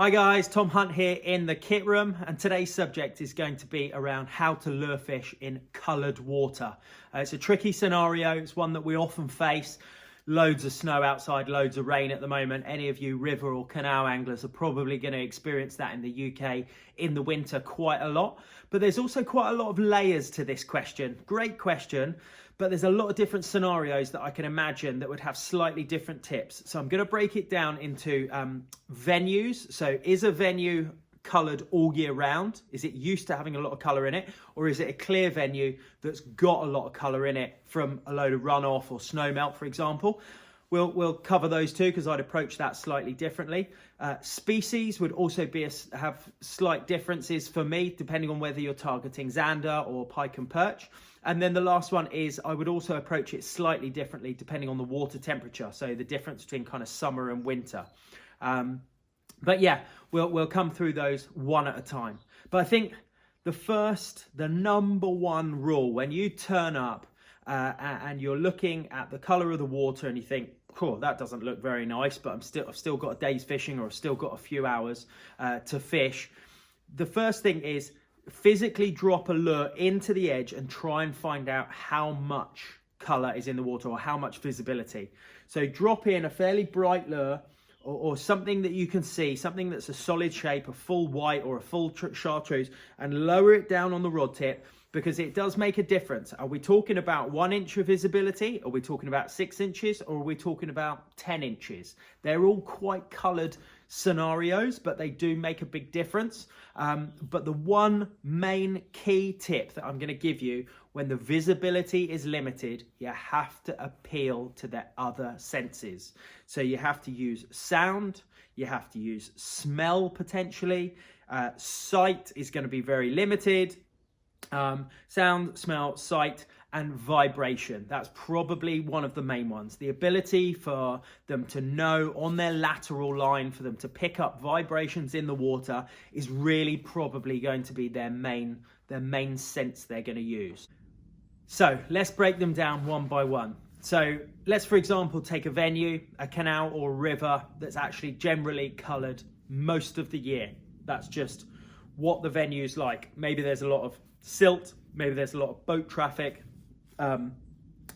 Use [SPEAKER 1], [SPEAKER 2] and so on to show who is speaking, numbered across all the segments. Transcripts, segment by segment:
[SPEAKER 1] Hi guys, Thom Hunt here in the kit room, and today's subject is going to be around how to lure fish in coloured water. It's a tricky scenario, it's one that we often face. Loads of snow outside, loads of rain at the moment. Any of you river or canal anglers are probably going to experience that in the UK in the winter quite a lot. But there's also quite a lot of layers to this question. Great question, but there's a lot of different scenarios that I can imagine that would have slightly different tips. So I'm going to break it down into venues. So is a venue coloured all year round? Is it used to having a lot of colour in it? Or is it a clear venue that's got a lot of colour in it from a load of runoff or snow melt, for example? We'll cover those two because I'd approach that slightly differently. Species would also have slight differences for me, depending on whether you're targeting Zander or pike and perch. And then the last one is I would also approach it slightly differently depending on the water temperature. So the difference between kind of summer and winter. But yeah, we'll come through those one at a time. But I think the number one rule when you turn up and you're looking at the colour of the water and you think, cool, that doesn't look very nice, but I've still got a day's fishing, or I've still got a few hours to fish. The first thing is physically drop a lure into the edge and try and find out how much colour is in the water or how much visibility. So drop in a fairly bright lure, or something that you can see, something that's a solid shape, a full white or a full chartreuse, and lower it down on the rod tip, because it does make a difference. Are we talking about 1 inch of visibility? Are we talking about 6 inches? Or are we talking about 10 inches? They're all quite coloured scenarios, but they do make a big difference. But the one main key tip that I'm going to give you, when the visibility is limited, you have to appeal to their other senses. So you have to use sound, you have to use smell potentially. Sight is going to be very limited. Sound, smell, sight, and vibration. That's probably one of the main ones. The ability for them to know on their lateral line, for them to pick up vibrations in the water, is really probably going to be their main sense they're going to use. So let's break them down one by one. So let's, for example, take a venue, a canal or a river that's actually generally coloured most of the year. That's just what the venue's like. Maybe there's a lot of silt, maybe there's a lot of boat traffic,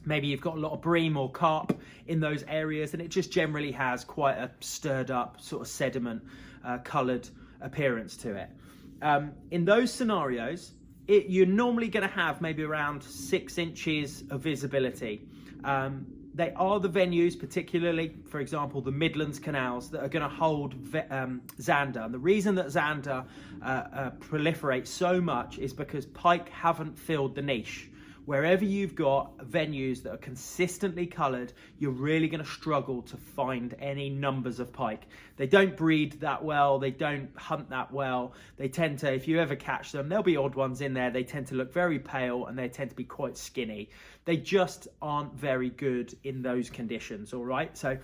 [SPEAKER 1] maybe you've got a lot of bream or carp in those areas, and it just generally has quite a stirred up sort of sediment coloured appearance to it. In those scenarios, you're normally going to have maybe around 6 inches of visibility. They are the venues, particularly, for example, the Midlands canals, that are going to hold Zander. And the reason that Zander proliferates so much is because pike haven't filled the niche. Wherever you've got venues that are consistently coloured, you're really going to struggle to find any numbers of pike. They don't breed that well, they don't hunt that well. They tend to, if you ever catch them, there'll be odd ones in there. They tend to look very pale and they tend to be quite skinny. They just aren't very good in those conditions, all right? So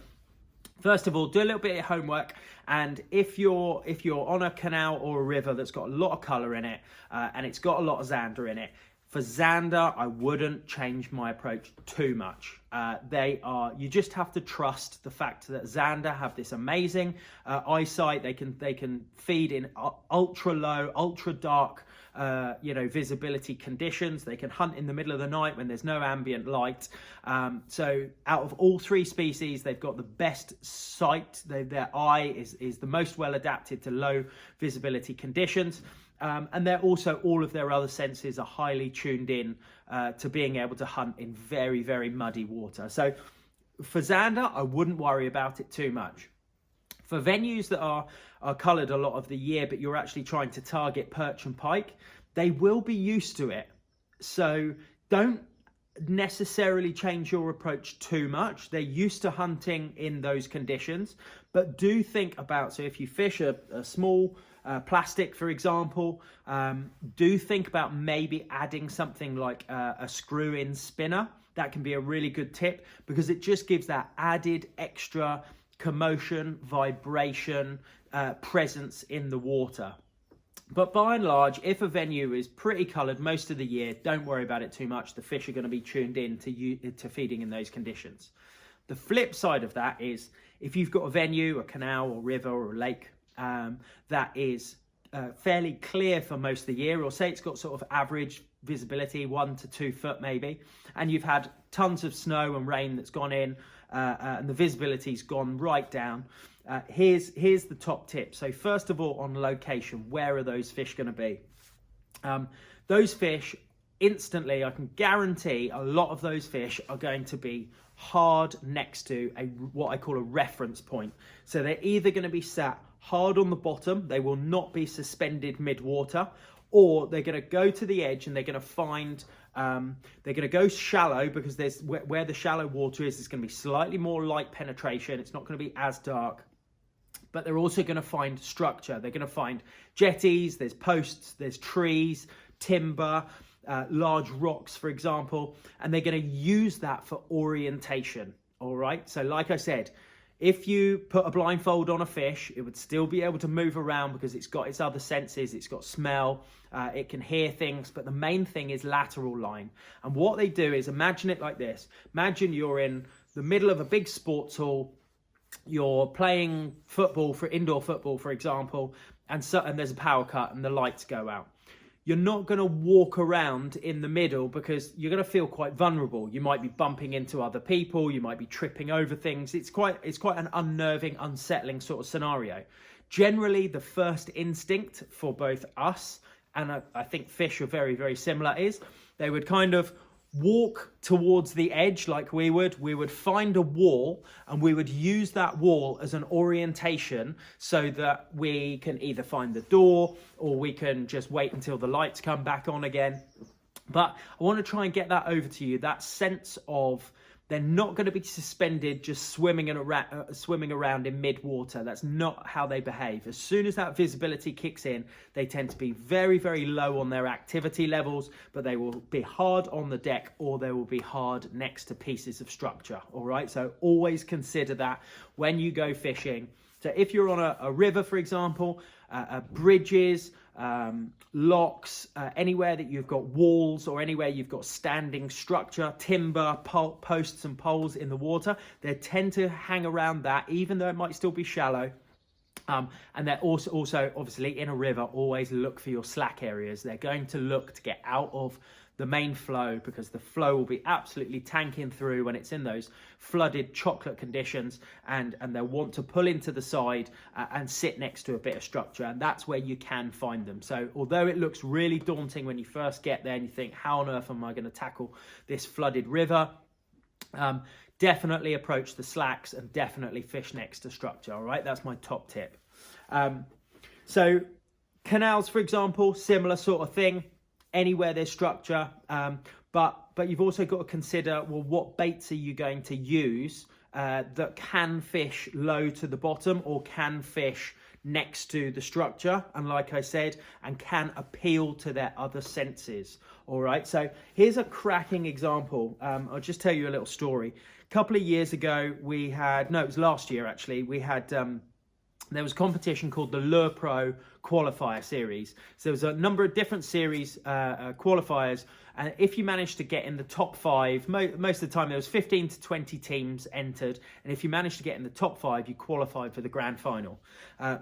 [SPEAKER 1] first of all, do a little bit of homework, and if you're on a canal or a river that's got a lot of colour in it, and it's got a lot of Zander in it, for Zander, I wouldn't change my approach too much. You just have to trust the fact that Zander have this amazing eyesight. They can feed in ultra low, ultra dark, visibility conditions. They can hunt in the middle of the night when there's no ambient light. So out of all three species, they've got the best sight. Their eye is the most well adapted to low visibility conditions. And they're also, all of their other senses are highly tuned in to being able to hunt in very, very muddy water. So for Zander, I wouldn't worry about it too much. For venues that are coloured a lot of the year, but you're actually trying to target perch and pike, they will be used to it. So don't necessarily change your approach too much. They're used to hunting in those conditions, but do think about, so if you fish a small plastic, for example, do think about maybe adding something like a screw-in spinner. That can be a really good tip, because it just gives that added extra commotion, vibration, presence in the water. But by and large, if a venue is pretty coloured most of the year, don't worry about it too much. The fish are going to be tuned in to feeding in those conditions. The flip side of that is, if you've got a venue, a canal or river or a lake, that is fairly clear for most of the year, or say it's got sort of average visibility, 1 to 2 foot maybe, and you've had tons of snow and rain that's gone in, and the visibility's gone right down, here's the top tip. So first of all, on location, where are those fish going to be? Those fish, instantly, I can guarantee a lot of those fish are going to be hard next to what I call a reference point. So they're either going to be sat hard on the bottom, they will not be suspended mid-water, or they're going to go to the edge and they're going to find, they're going to go shallow, because there's where the shallow water is going to be slightly more light penetration. It's not going to be as dark, but they're also going to find structure. They're going to find jetties, there's posts, there's trees, timber, large rocks, for example, and they're going to use that for orientation. All right. So like I said, if you put a blindfold on a fish, it would still be able to move around because it's got its other senses. It's got smell, it can hear things, but the main thing is lateral line. And what they do is, imagine it like this. Imagine you're in the middle of a big sports hall, you're playing football, for indoor football, for example, and there's a power cut and the lights go out. You're not going to walk around in the middle because you're going to feel quite vulnerable. You might be bumping into other people. You might be tripping over things. It's quite an unnerving, unsettling sort of scenario. Generally, the first instinct for both us, and I think fish are very, very similar, is they would kind of walk towards the edge like we would find a wall, and we would use that wall as an orientation so that we can either find the door or we can just wait until the lights come back on again. But I want to try and get that over to you, that sense of they're not going to be suspended just swimming around in mid-water. That's not how they behave. As soon as that visibility kicks in, they tend to be very, very low on their activity levels, but they will be hard on the deck or they will be hard next to pieces of structure. All right, so always consider that when you go fishing. So if you're on a river, for example, bridges, locks, anywhere that you've got walls or anywhere you've got standing structure, timber, posts and poles in the water, they tend to hang around that, even though it might still be shallow. And they're also obviously in a river, always look for your slack areas. They're going to look to get out of the main flow, because the flow will be absolutely tanking through when it's in those flooded chocolate conditions, and they'll want to pull into the side and sit next to a bit of structure, and that's where you can find them. So although it looks really daunting when you first get there and you think, how on earth am I going to tackle this flooded river, definitely approach the slacks and definitely fish next to structure. All right, that's my top tip. So canals, for example, similar sort of thing. Anywhere there's structure, but you've also got to consider, well, what baits are you going to use that can fish low to the bottom or can fish next to the structure, and like I said, and can appeal to their other senses. All right, so here's a cracking example. I'll just tell you a little story. A couple of years ago, it was last year actually, we had there was a competition called the Lure Pro Qualifier Series. So there was a number of different series qualifiers, and if you managed to get in the top 5, most of the time there was 15 to 20 teams entered, and if you managed to get in the top 5, you qualified for the grand final.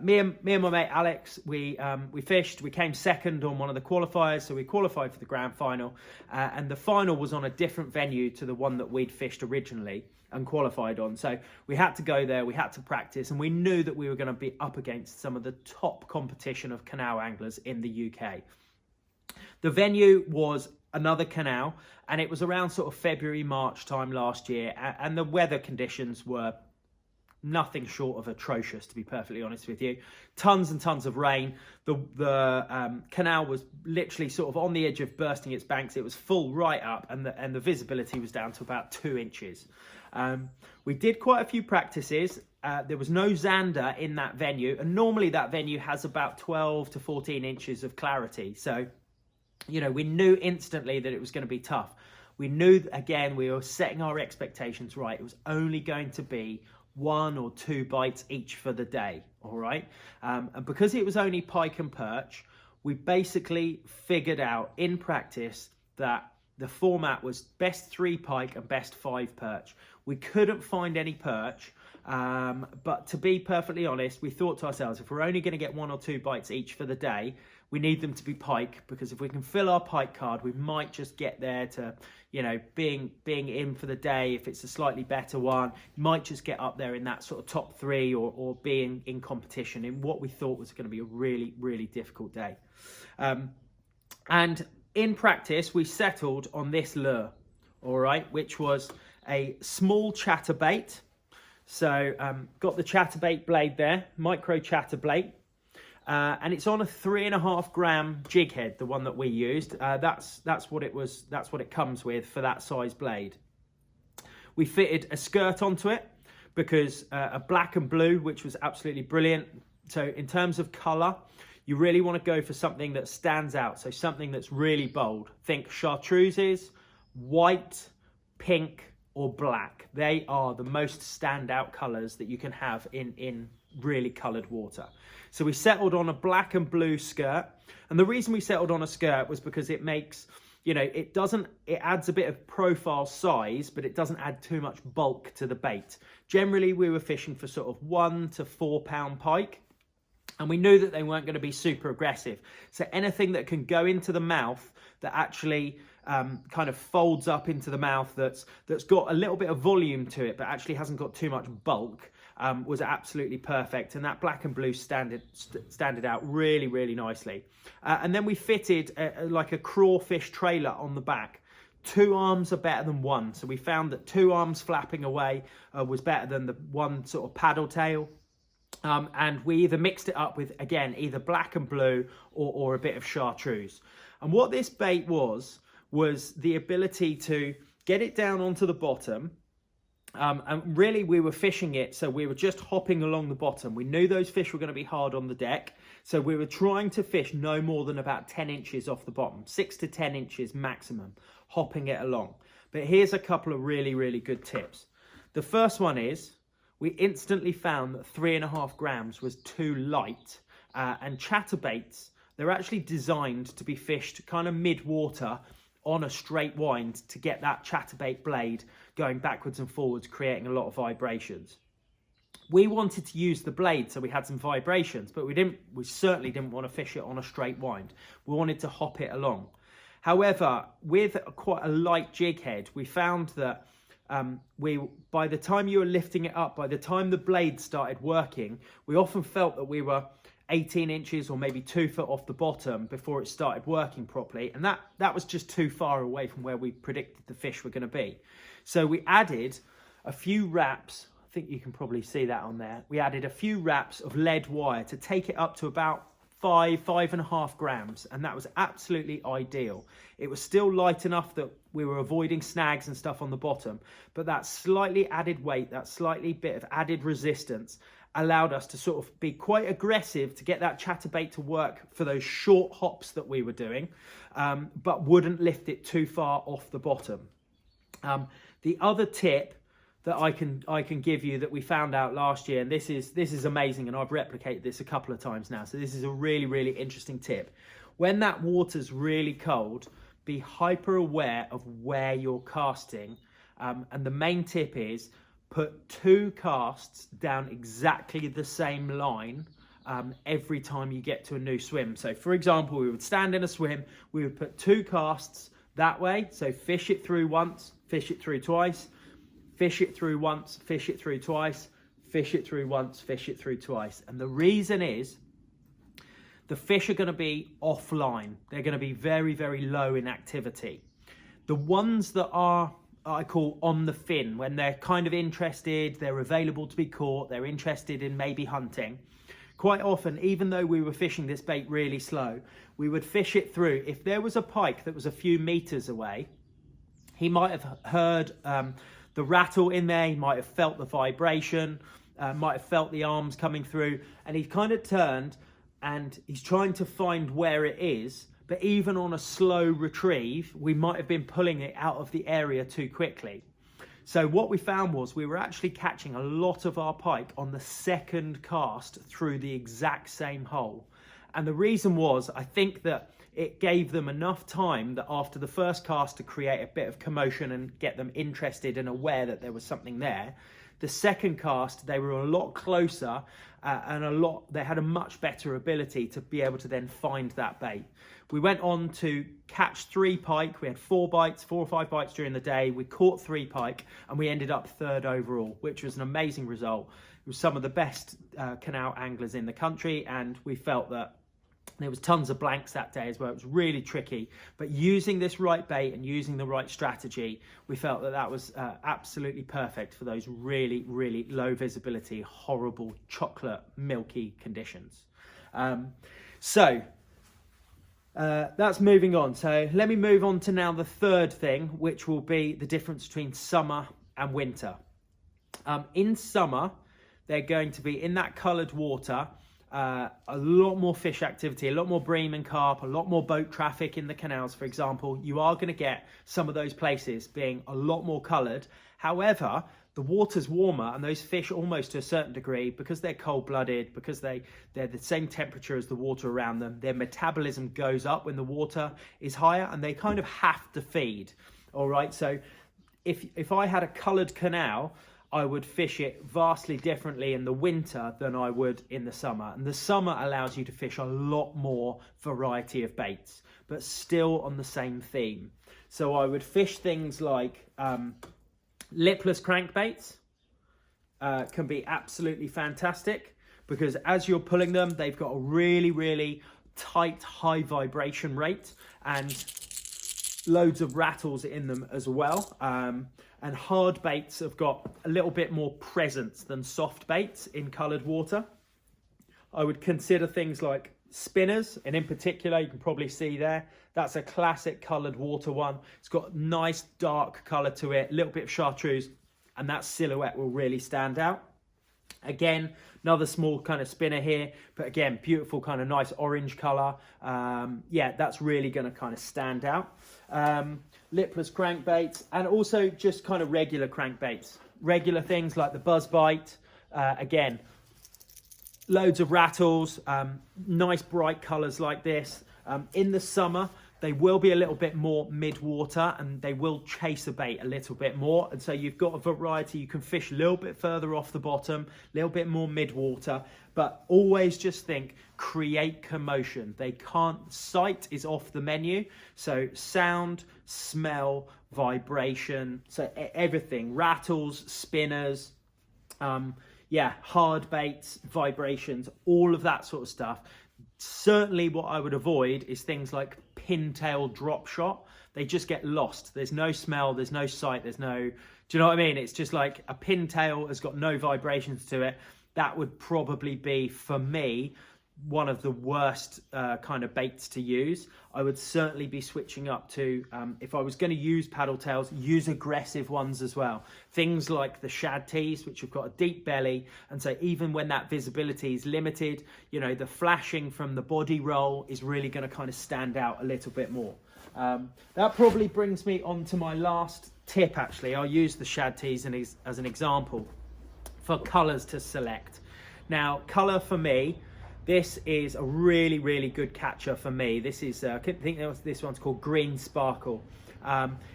[SPEAKER 1] Me and my mate Alex, we fished. We came second on one of the qualifiers, so we qualified for the grand final, and the final was on a different venue to the one that we'd fished originally and qualified on. So we had to go there, we had to practice, and we knew that we were going to be up against some of the top competition of canal anglers in the UK. The venue was another canal, and it was around sort of February, March time last year, and the weather conditions were nothing short of atrocious, to be perfectly honest with you. Tons and tons of rain. The canal was literally sort of on the edge of bursting its banks. It was full right up, and the visibility was down to about 2 inches. We did quite a few practices. There was no Zander in that venue, and normally that venue has about 12 to 14 inches of clarity. So, you know, we knew instantly that it was going to be tough. We knew, again, we were setting our expectations right. It was only going to be 1 or 2 bites each for the day, all right? And because it was only pike and perch, we basically figured out in practice that the format was best 3 pike and best 5 perch. We couldn't find any perch, But to be perfectly honest, we thought to ourselves, if we're only going to get 1 or 2 bites each for the day, we need them to be pike, because if we can fill our pike card, we might just get there to, you know, being in for the day. If it's a slightly better one, might just get up there in that sort of top 3, or being in competition in what we thought was going to be a really, really difficult day. And in practice, we settled on this lure, all right, which was a small chatterbait. So got the Chatterbait blade there, micro chatterbait, and it's on a 3.5 gram jig head, the one that we used. That's what it was. That's what it comes with for that size blade. We fitted a skirt onto it because a black and blue, which was absolutely brilliant. So in terms of colour, you really want to go for something that stands out. So something that's really bold. Think chartreuses, white, pink, or black. They are the most standout colours that you can have in really coloured water. So we settled on a black and blue skirt, and the reason we settled on a skirt was because it makes, you know, it adds a bit of profile size, but it doesn't add too much bulk to the bait. Generally we were fishing for sort of 1 to 4 pound pike, and we knew that they weren't going to be super aggressive. So anything that can go into the mouth that actually kind of folds up into the mouth, that's got a little bit of volume to it, but actually hasn't got too much bulk, was absolutely perfect. And that black and blue standed out really, really nicely. And then we fitted like a crawfish trailer on the back. 2 arms are better than 1. So we found that 2 arms flapping away was better than the 1 sort of paddle tail. And we either mixed it up with, again, either black and blue or a bit of chartreuse. And what this bait was the ability to get it down onto the bottom. And really we were fishing it, so we were just hopping along the bottom. We knew those fish were going to be hard on the deck, so we were trying to fish no more than about 10 inches off the bottom, 6 to 10 inches maximum, hopping it along. But here's a couple of really, really good tips. The first one is, we instantly found that 3.5 grams was too light, and chatterbaits, they're actually designed to be fished kind of mid-water on a straight wind to get that chatterbait blade going backwards and forwards, creating a lot of vibrations. We wanted to use the blade so we had some vibrations, but we certainly didn't want to fish it on a straight wind. We wanted to hop it along. However, with quite a light jig head, we found that by the time you were lifting it up, by the time the blade started working, we often felt that we were 18 inches or maybe 2 foot off the bottom before it started working properly, and that was just too far away from where we predicted the fish were going to be. So we added a few wraps. I think you can probably see that on there. We added a few wraps of lead wire to take it up to about 5.5 grams, and that was absolutely ideal. It was still light enough that we were avoiding snags and stuff on the bottom, but that slightly added weight, that slightly bit of added resistance, allowed us to sort of be quite aggressive to get that chatterbait to work for those short hops that we were doing, but wouldn't lift it too far off the bottom. The other tip that I can give you that we found out last year, and this is amazing, and I've replicated this a couple of times now, so this is a really, really interesting tip. When that water's really cold, be hyper aware of where you're casting, and the main tip is put 2 casts down exactly the same line every time you get to a new swim. So for example, we would stand in a swim, we would put 2 casts that way, so fish it through once, fish it through twice, fish it through once, fish it through twice, fish it through once, fish it through twice. And the reason is the fish are going to be offline. They're going to be very, very low in activity. The ones that are, I call on the fin, when they're kind of interested, they're available to be caught, they're interested in maybe hunting. Quite often, even though we were fishing this bait really slow, we would fish it through. If there was a pike that was a few meters away, he might have heard the rattle in there, he might have felt the vibration, might have felt the arms coming through, and he kind of turned and he's trying to find where it is. But even on a slow retrieve, we might have been pulling it out of the area too quickly. So what we found was we were actually catching a lot of our pike on the second cast through the exact same hole. And the reason was, I think that it gave them enough time that after the first cast to create a bit of commotion and get them interested and aware that there was something there, The second cast, they were a lot closer and they had a much better ability to be able to then find that bait. We went on to catch 3 pike. We had 4 or 5 bites during the day. We caught 3 pike and we ended up 3rd overall, which was an amazing result. It was some of the best canal anglers in the country, and we felt that there was tons of blanks that day as well. It was really tricky, but using this right bait and using the right strategy, we felt that that was absolutely perfect for those really, really low visibility, horrible chocolate milky conditions. That's moving on. So let me move on to now the third thing, which will be the difference between summer and winter. In summer, they're going to be in that coloured water, a lot more fish activity, a lot more bream and carp, a lot more boat traffic in the canals, for example. You are going to get some of those places being a lot more coloured. However, the water's warmer, and those fish, almost to a certain degree, because they're cold-blooded, because they're the same temperature as the water around them, their metabolism goes up when the water is higher, and they kind of have to feed. All right, so if I had a coloured canal, I would fish it vastly differently in the winter than I would in the summer. And the summer allows you to fish a lot more variety of baits, but still on the same theme. So I would fish things like lipless crankbaits. Can be absolutely fantastic, because as you're pulling them, they've got a really, really tight, high vibration rate and loads of rattles in them as well. And hard baits have got a little bit more presence than soft baits in coloured water. I would consider things like spinners, and in particular, you can probably see there, that's a classic coloured water one. It's got nice dark colour to it, a little bit of chartreuse, and that silhouette will really stand out. Again, another small kind of spinner here, but again, beautiful kind of nice orange colour. Yeah, that's really going to kind of stand out. Lipless crankbaits, and also just kind of regular crankbaits. Regular things like the buzz bite. Again, loads of rattles, nice bright colours like this. In the summer, they will be a little bit more mid-water, and they will chase a bait a little bit more. And so you've got a variety. You can fish a little bit further off the bottom, a little bit more mid-water, but always just think, create commotion. They can't, sight is off the menu. So sound, smell, vibration, so everything, rattles, spinners, yeah, hard baits, vibrations, all of that sort of stuff. Certainly what I would avoid is things like pintail drop shot. They just get lost. There's no smell, there's no sight, there's no, do you know what I mean? It's just like a pintail has got no vibrations to it. That would probably be, for me, one of the worst kind of baits to use. I would certainly be switching up to, if I was going to use paddle tails, use aggressive ones as well. Things like the shad tees, which have got a deep belly, and so even when that visibility is limited, you know, the flashing from the body roll is really going to kind of stand out a little bit more. That probably brings me on to my last tip, actually. I'll use the shad tees as an example for colours to select. Now, colour for me, this is a really, really good catcher for me. This is, I think this one's called Green Sparkle.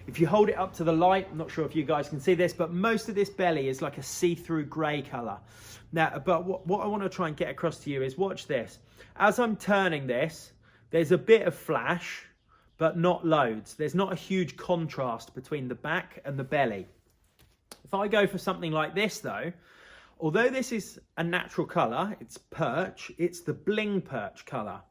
[SPEAKER 1] If you hold it up to the light, I'm not sure if you guys can see this, but most of this belly is like a see-through grey colour. Now, but what I want to try and get across to you is, watch this. As I'm turning this, there's a bit of flash, but not loads. There's not a huge contrast between the back and the belly. If I go for something like this though, although this is a natural colour, it's perch, it's the bling perch colour.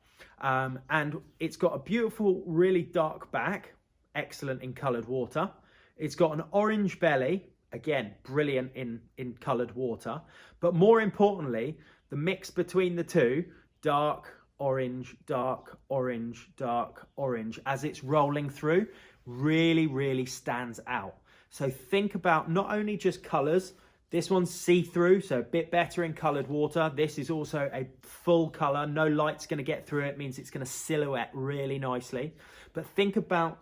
[SPEAKER 1] And it's got a beautiful, really dark back, excellent in coloured water. It's got an orange belly, again, brilliant in coloured water. But more importantly, the mix between the two, dark, orange, dark, orange, dark, orange, as it's rolling through, really, really stands out. So think about not only just colours. This one's see-through, so a bit better in coloured water. This is also a full colour. No light's going to get through it. Means it's going to silhouette really nicely. But think about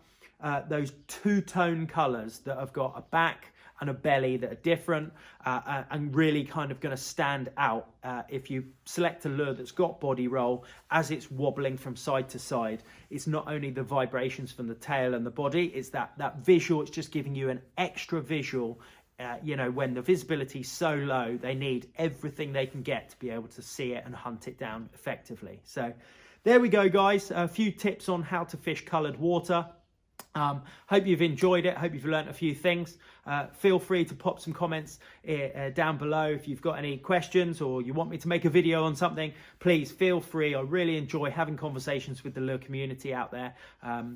[SPEAKER 1] those two-tone colours that have got a back and a belly that are different and really kind of going to stand out if you select a lure that's got body roll as it's wobbling from side to side. It's not only the vibrations from the tail and the body, it's that visual. It's just giving you an extra visual you know, when the visibility is so low, they need everything they can get to be able to see it and hunt it down effectively. So there we go, guys. A few tips on how to fish coloured water. Hope you've enjoyed it. Hope you've learnt a few things. Feel free to pop some comments down below if you've got any questions or you want me to make a video on something. Please feel free. I really enjoy having conversations with the lure community out there,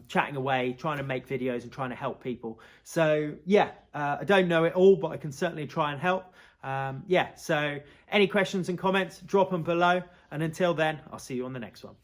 [SPEAKER 1] chatting away, trying to make videos and trying to help people. So yeah, I don't know it all, but I can certainly try and help. Yeah, so any questions and comments, drop them below. And until then, I'll see you on the next one.